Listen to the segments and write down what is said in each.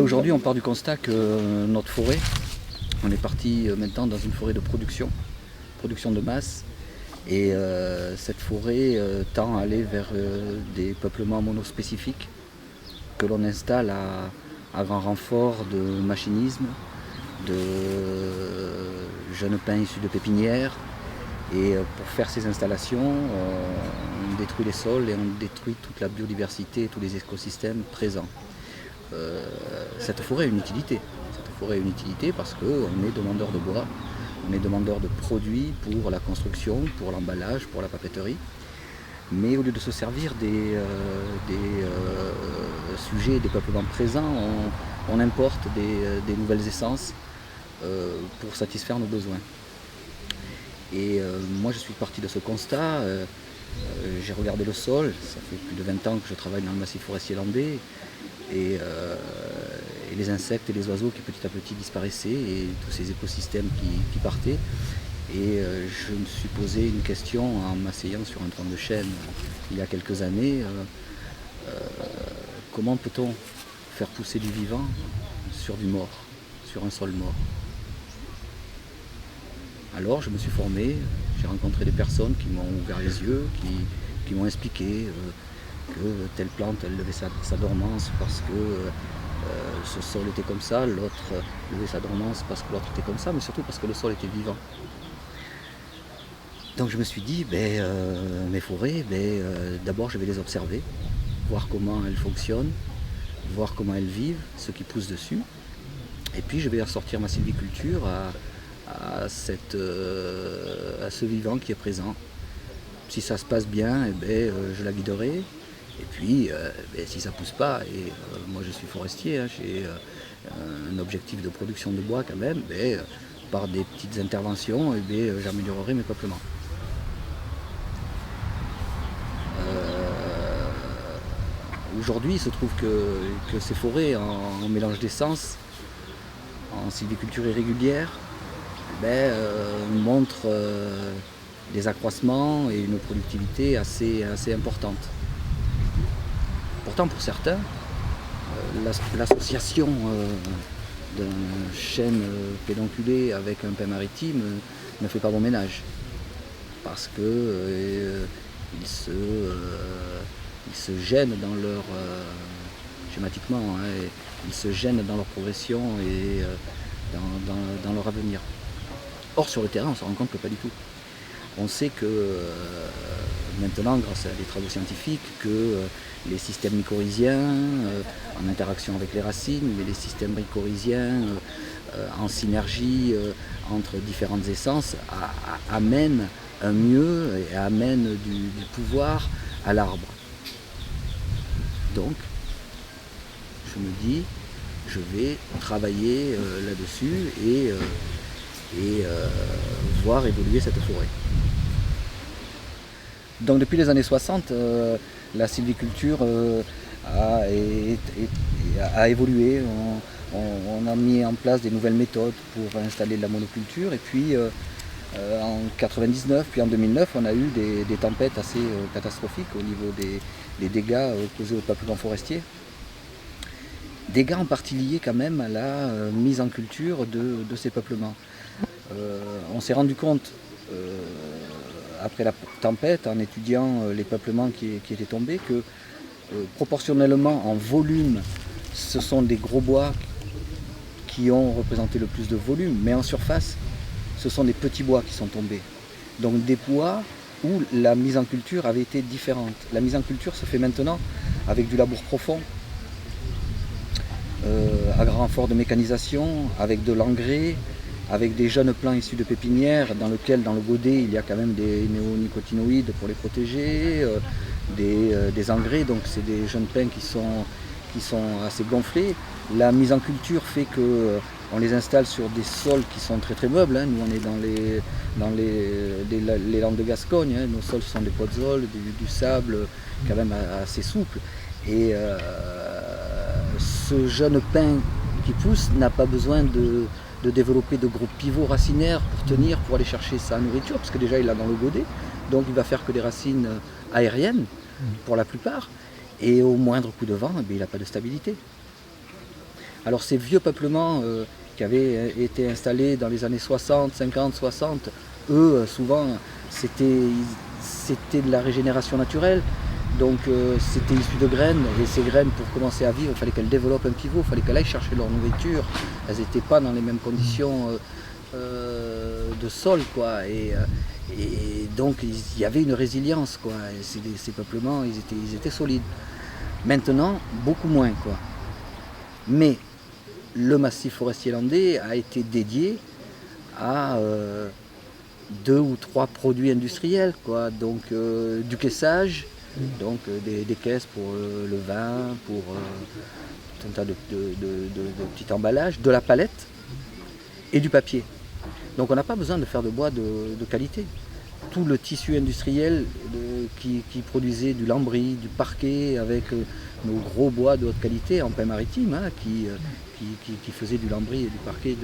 Aujourd'hui, on part du constat que notre forêt, on est parti maintenant dans une forêt de production de masse. Et cette forêt tend à aller vers des peuplements monospécifiques que l'on installe à grand renfort de machinisme, de jeunes pins issus de pépinières. Et pour faire ces installations, on détruit les sols et on détruit toute la biodiversité et tous les écosystèmes présents. Cette forêt a une utilité. Cette forêt a une utilité parce qu'on est demandeur de bois, on est demandeur de produits pour la construction, pour l'emballage, pour la papeterie. Mais au lieu de se servir des sujets, des peuplements présents, on importe des nouvelles essences pour satisfaire nos besoins. Et moi je suis parti de ce constat, j'ai regardé le sol, ça fait plus de 20 ans que je travaille dans le massif forestier landais, et les insectes et les oiseaux qui petit à petit disparaissaient, et tous ces écosystèmes qui partaient. Et je me suis posé une question en m'asseyant sur un tronc de chêne il y a quelques années, comment peut-on faire pousser du vivant sur du mort, sur un sol mort? Alors je me suis formé, j'ai rencontré des personnes qui m'ont ouvert les yeux, qui m'ont expliqué que telle plante elle levait sa dormance parce que ce sol était comme ça, l'autre levait sa dormance parce que l'autre était comme ça, mais surtout parce que le sol était vivant. Donc je me suis dit, mes forêts, d'abord je vais les observer, voir comment elles fonctionnent, voir comment elles vivent, ce qui pousse dessus, et puis je vais assortir ma sylviculture à ce vivant qui est présent. Si ça se passe bien, je la guiderai. Et puis, si ça ne pousse pas, et moi je suis forestier, j'ai un objectif de production de bois quand même, par des petites interventions, j'améliorerai mes peuplements. Aujourd'hui, il se trouve que ces forêts en mélange d'essence, en sylviculture irrégulière, montrent des accroissements et une productivité assez importante. Pourtant, pour certains, l'association d'un chêne pédonculé avec un pin maritime ne fait pas bon ménage. Parce qu'ils se gênent dans leur schématiquement, ils se gênent dans leur progression et dans leur avenir. Or sur le terrain, on se rend compte que pas du tout. On sait que maintenant, grâce à des travaux scientifiques, que les systèmes mycorhiziens, en interaction avec les racines, mais les systèmes mycorhiziens en synergie entre différentes essences, amènent un mieux et amènent du pouvoir à l'arbre. Donc, je me dis, je vais travailler là-dessus et voir évoluer cette forêt. Donc depuis les années 60, la sylviculture a évolué. On a mis en place des nouvelles méthodes pour installer de la monoculture. Et puis en 99, puis en 2009, on a eu des tempêtes assez catastrophiques au niveau des dégâts causés au peuplement forestier. Dégâts en partie liés quand même à la mise en culture de ces peuplements. On s'est rendu compte, après la tempête, en étudiant les peuplements qui étaient tombés, que proportionnellement en volume, ce sont des gros bois qui ont représenté le plus de volume, mais en surface, ce sont des petits bois qui sont tombés. Donc des bois où la mise en culture avait été différente. La mise en culture se fait maintenant avec du labour profond, à grand renfort de mécanisation, avec de l'engrais, avec des jeunes plants issus de pépinières dans le godet il y a quand même des néonicotinoïdes pour les protéger, des engrais, donc c'est des jeunes pins qui sont assez gonflés. La mise en culture fait qu'on les installe sur des sols qui sont très très meubles. Nous on est dans les Landes de Gascogne, nos sols sont des pozzoles, du sable quand même assez souple. Et ce jeune pin qui pousse n'a pas besoin de développer de gros pivots racinaires pour aller chercher sa nourriture, parce que déjà il l'a dans le godet, donc il va faire que des racines aériennes pour la plupart, et au moindre coup de vent, il n'a pas de stabilité. Alors ces vieux peuplements qui avaient été installés dans les années 60, 50, 60, eux souvent c'était de la régénération naturelle. Donc c'était issu de graines, et ces graines, pour commencer à vivre, il fallait qu'elles développent un pivot, il fallait qu'elles aillent chercher leur nourriture. Elles n'étaient pas dans les mêmes conditions de sol, quoi. Et donc il y avait une résilience, quoi. Et ces peuplements, ils étaient solides. Maintenant, beaucoup moins, quoi. Mais le massif forestier landais a été dédié à 2 ou 3 produits industriels, quoi. Donc du caissage, donc des caisses pour le vin, pour tout un tas de petits emballages, de la palette et du papier. Donc on n'a pas besoin de faire de bois de qualité. Tout le tissu industriel qui produisait du lambris, du parquet, avec nos gros bois de haute qualité en pain maritime, hein, qui faisait du lambris et du parquet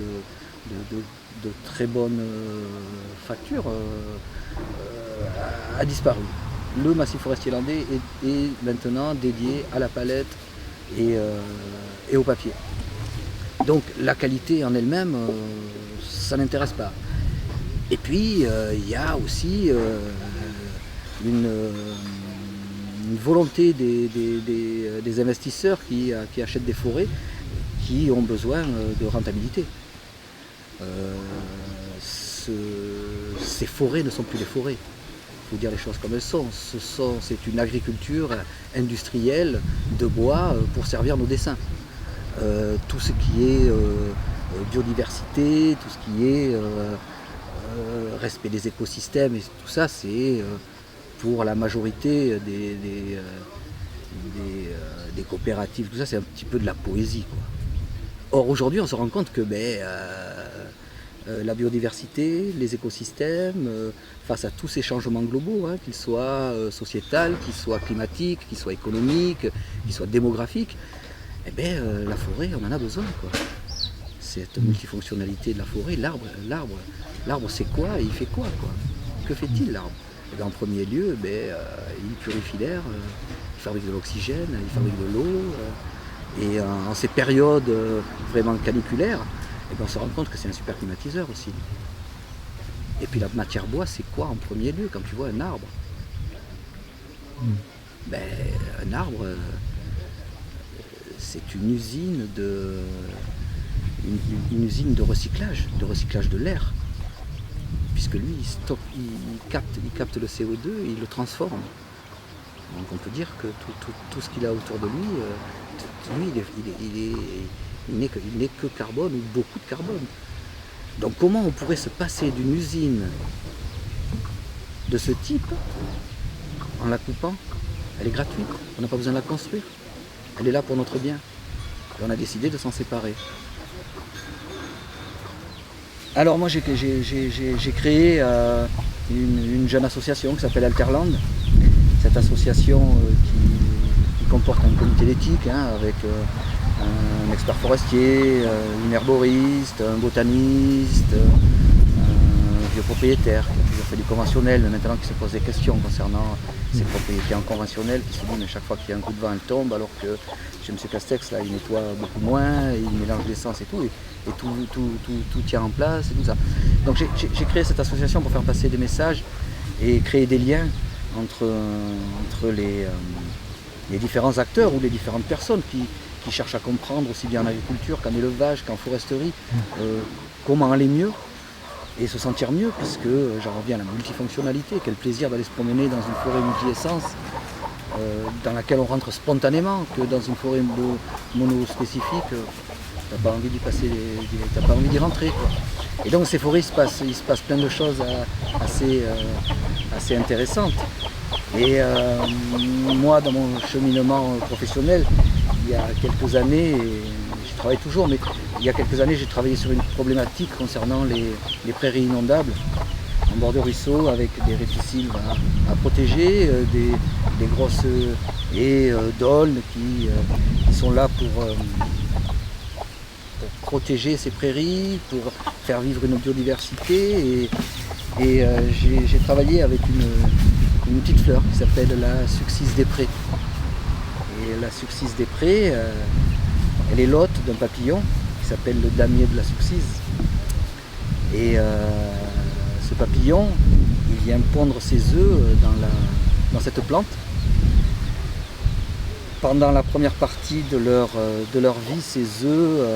de très bonne facture, a disparu. Le massif forestier landais est maintenant dédié à la palette et au papier. Donc la qualité en elle-même, ça n'intéresse pas. Et puis il y a aussi une volonté des investisseurs qui achètent des forêts, qui ont besoin de rentabilité. Ces forêts ne sont plus des forêts. Il faut dire les choses comme elles sont. C'est une agriculture industrielle de bois pour servir nos dessins. Tout ce qui est biodiversité, tout ce qui est respect des écosystèmes, et tout ça, c'est pour la majorité des coopératives, tout ça, c'est un petit peu de la poésie, quoi. Or aujourd'hui, on se rend compte que la biodiversité, les écosystèmes, face à tous ces changements globaux, hein, qu'ils soient sociétals, qu'ils soient climatiques, qu'ils soient économiques, qu'ils soient démographiques, la forêt, on en a besoin, quoi. Cette multifonctionnalité de la forêt, l'arbre c'est quoi et il fait quoi, quoi. Que fait-il, l'arbre? En premier lieu, il purifie l'air, il fabrique de l'oxygène, il fabrique de l'eau, et en ces périodes vraiment caniculaires, on se rend compte que c'est un super climatiseur aussi. Et puis la matière bois, c'est quoi en premier lieu quand tu vois un arbre? Un arbre, c'est une usine de recyclage de l'air. Puisque lui, il capte le CO2 et il le transforme. Donc on peut dire que tout ce qu'il a autour de lui, il n'est que carbone, ou beaucoup de carbone. Donc comment on pourrait se passer d'une usine de ce type en la coupant? Elle est gratuite, on n'a pas besoin de la construire. Elle est là pour notre bien. Et on a décidé de s'en séparer. Alors moi j'ai créé une jeune association qui s'appelle Alterland. Cette association qui comporte un comité d'éthique, hein, avec un expert forestier, une herboriste, un botaniste, un vieux propriétaire qui a toujours fait du conventionnel, mais maintenant qui se pose des questions concernant ses propriétés en conventionnel, qui se dit mais chaque fois qu'il y a un coup de vent elle tombe, alors que chez M. Castex là il nettoie beaucoup moins, il mélange l'essence et tout, et tout tient en place et tout ça. Donc j'ai créé cette association pour faire passer des messages et créer des liens entre les différents acteurs ou les différentes personnes qui cherchent à comprendre, aussi bien en agriculture qu'en élevage, qu'en foresterie, comment aller mieux et se sentir mieux, puisque j'en reviens à la multifonctionnalité. Quel plaisir d'aller se promener dans une forêt multi-essence dans laquelle on rentre spontanément, que dans une forêt monospécifique, t'as pas envie d'y passer, t'as pas envie d'y rentrer, quoi. Et donc ces forêts, il se passe plein de choses assez intéressantes. Et moi, dans mon cheminement professionnel, il y a quelques années, et je travaille toujours, mais il y a quelques années, j'ai travaillé sur une problématique concernant les prairies inondables en bord de ruisseau, avec des réticilles à protéger, des grosses haies d'aulnes qui sont là pour protéger ces prairies, pour faire vivre une biodiversité. Et j'ai travaillé avec une petite fleur qui s'appelle la Succisse des Prés. Et la Succisse des Prés, elle est l'hôte d'un papillon qui s'appelle le damier de la Souxise. Et ce papillon, il vient pondre ses œufs dans cette plante. Pendant la première partie de leur vie, ces œufs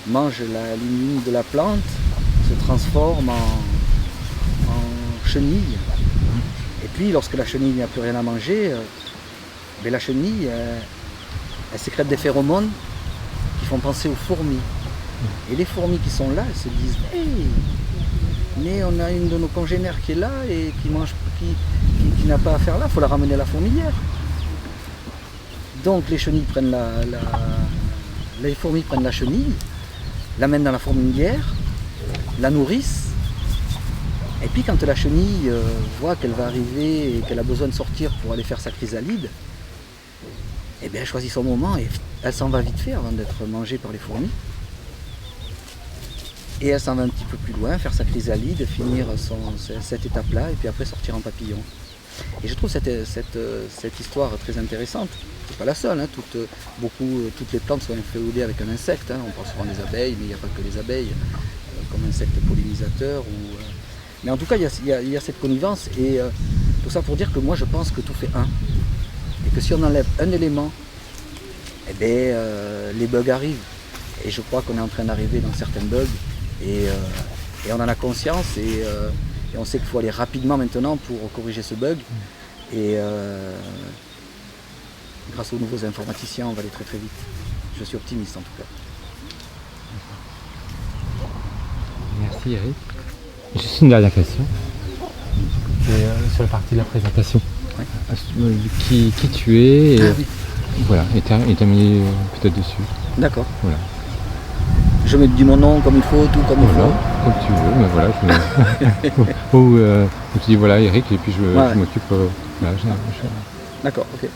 mangent la lignine de la plante, se transforment en chenille. Et puis lorsque la chenille n'a plus rien à manger, la chenille elle sécrète des phéromones qui font penser aux fourmis. Et les fourmis qui sont là, elles se disent « Hey, mais on a une de nos congénères qui est là et qui n'a pas à faire là, il faut la ramener à la fourmilière. » Donc les fourmis prennent la chenille, l'amènent dans la fourmilière, la nourrissent, et puis quand la chenille voit qu'elle va arriver et qu'elle a besoin de sortir pour aller faire sa chrysalide, eh bien elle choisit son moment et elle s'en va vite fait avant d'être mangée par les fourmis. Et elle s'en va un petit peu plus loin, faire sa chrysalide, finir cette étape-là, et puis après sortir en papillon. Et je trouve cette histoire très intéressante. C'est pas la seule, hein. Toutes les plantes sont inféodées avec un insecte. Hein. On parle souvent des abeilles, mais il n'y a pas que les abeilles, comme insectes pollinisateurs. Mais en tout cas, il y a cette connivence. Et tout ça pour dire que moi, je pense que tout fait un. Et que si on enlève un élément, eh bien, les bugs arrivent. Et je crois qu'on est en train d'arriver dans certains bugs. Et on en a conscience. Et on sait qu'il faut aller rapidement maintenant pour corriger ce bug. Et grâce aux nouveaux informaticiens, on va aller très très vite. Je suis optimiste en tout cas. Merci Eric. Juste une dernière question. C'est sur la partie de la présentation. Ouais. Qui tu es et, Oui. Voilà, et terminer peut-être dessus. D'accord. Voilà. Je me dis mon nom comme il faut, tout comme il Voilà, faut. comme tu veux, mais voilà. Ou tu dis voilà Eric et puis je m'occupe. Voilà, D'accord, ok.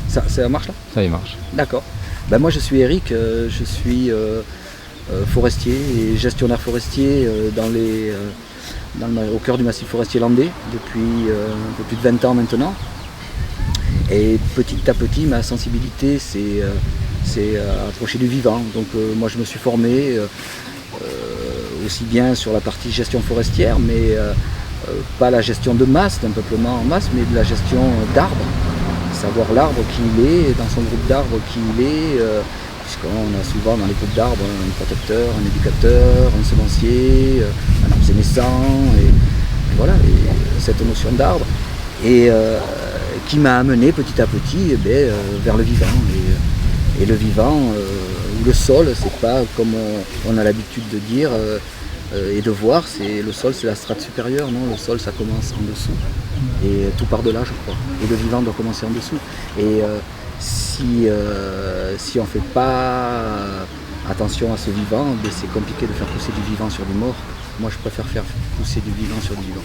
Ça marche là? Ça y marche. D'accord. Ben moi je suis Eric, je suis forestier et gestionnaire forestier au cœur du massif forestier landais depuis un peu plus de 20 ans maintenant. Et petit à petit ma sensibilité c'est approcher du vivant. Donc moi je me suis formé aussi bien sur la partie gestion forestière, mais pas la gestion de masse, d'un peuplement en masse, mais de la gestion d'arbres. Savoir l'arbre qui il est, dans son groupe d'arbres qui il est, puisqu'on a souvent dans les groupes d'arbres un protecteur, un éducateur, un semencier, un arbre sénescent, et voilà, et cette notion d'arbre. Et qui m'a amené petit à petit vers le vivant. Et le vivant, ou le sol, c'est pas comme on a l'habitude de dire et de voir, le sol c'est la strate supérieure, non, le sol ça commence en dessous. Et tout part de là je crois. Et le vivant doit commencer en dessous. Et si on ne fait pas attention à ce vivant, c'est compliqué de faire pousser du vivant sur du mort. Moi je préfère faire pousser du vivant sur du vivant.